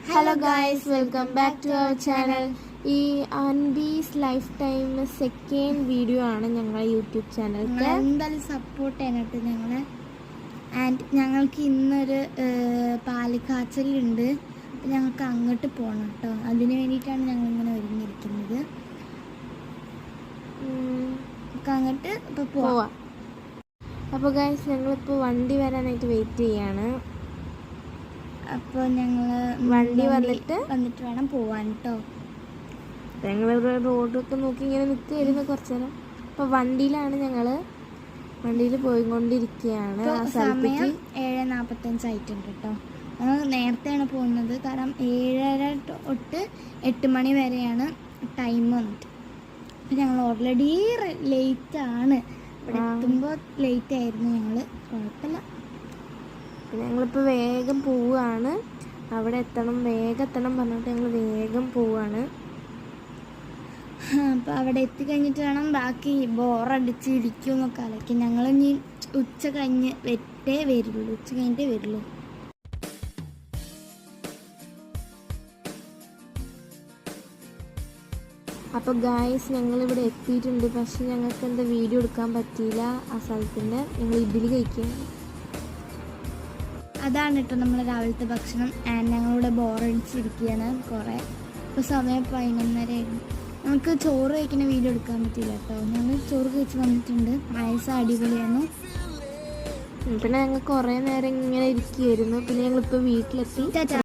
Hello guys, welcome back to our channel. ഈ ആൻബീസ് lifetime second video ആണ് ഞങ്ങളുടെ യൂട്യൂബ് ചാനലിൽ. എന്തായാലും സപ്പോർട്ട് ചെയ്യാനായിട്ട് ഞങ്ങളെ. ആൻഡ് ഞങ്ങൾക്ക് ഇന്നൊരു പാലിക്കാച്ചലുണ്ട്. അപ്പം ഞങ്ങൾക്ക് അങ്ങോട്ട് പോകണം കേട്ടോ. അതിന് വേണ്ടിയിട്ടാണ് ഞങ്ങളിങ്ങനെ ഒരുങ്ങിയിരിക്കുന്നത്. നമുക്ക് അങ്ങോട്ട് ഇപ്പോൾ പോവാം. അപ്പോൾ ഗൈസ്, ഞങ്ങളിപ്പോൾ വണ്ടി വരാനായിട്ട് വെയിറ്റ് ചെയ്യാണ്. അപ്പോൾ ഞങ്ങൾ വണ്ടി വന്നിട്ട് വേണം പോവാൻ കേട്ടോ. ഞങ്ങളിവിടെ റോഡൊക്കെ നോക്കി ഇങ്ങനെ നിൽക്കുകയായിരുന്നു കുറച്ച് നേരം. അപ്പോൾ വണ്ടിയിലാണ് വണ്ടിയിൽ പോയിക്കൊണ്ടിരിക്കുകയാണ്. സമയം 7:45 ആയിട്ടുണ്ട് കേട്ടോ. ഞങ്ങൾ നേരത്തെയാണ് പോകുന്നത്, കാരണം 7:30 തൊട്ട് 8 മണി വരെയാണ് ടൈം വന്നിട്ട്. അപ്പം ഞങ്ങൾ ഓൾറെഡി ലേറ്റാണ്. ഇവിടെ എത്തുമ്പോൾ ലേറ്റ് ആയിരുന്നു. ഞങ്ങൾ കുഴപ്പമില്ല. ഞങ്ങളിപ്പോൾ വേഗം പോവുകയാണ്. അവിടെ വേഗം എത്തണം പറഞ്ഞിട്ട് ഞങ്ങൾ വേഗം പോവുകയാണ്. അപ്പോൾ അവിടെ എത്തിക്കഴിഞ്ഞിട്ട് വേണം ബാക്കി ബോറടിച്ചിരിക്കും എന്നൊക്കെ അലക്കി. ഞങ്ങൾ ഇനി ഉച്ച കഴിഞ്ഞിട്ടേ വരുള്ളൂ. അപ്പോൾ ഗായ്സ്, ഞങ്ങളിവിടെ എത്തിയിട്ടുണ്ട്. പക്ഷെ ഞങ്ങൾക്ക് എന്താ വീഡിയോ എടുക്കാൻ പറ്റിയില്ല. ആ സ്ഥലത്തിൻ്റെ ഞങ്ങൾ ഇഡ്ഡലി കഴിക്കുകയാണ്. അതാണ് കേട്ടോ നമ്മളെ രാവിലത്തെ ഭക്ഷണം. ഞങ്ങളിവിടെ ബോറടിച്ചിരിക്കുകയാണ് കുറേ. ഇപ്പോൾ സമയം 11:30 ആയിരുന്നു. നമുക്ക് ചോറ് കഴിക്കുന്ന വീഡിയോ എടുക്കാൻ പറ്റില്ല കേട്ടോ. ഞങ്ങൾ ചോറ് കഴിച്ച് വന്നിട്ടുണ്ട്. പായസം അടിപൊളിയാണ്. പിന്നെ ഞങ്ങൾ കുറേ നേരം ഇങ്ങനെ ഇരിക്കുകയായിരുന്നു. പിന്നെ ഞങ്ങളിപ്പോൾ വീട്ടിലെത്തി.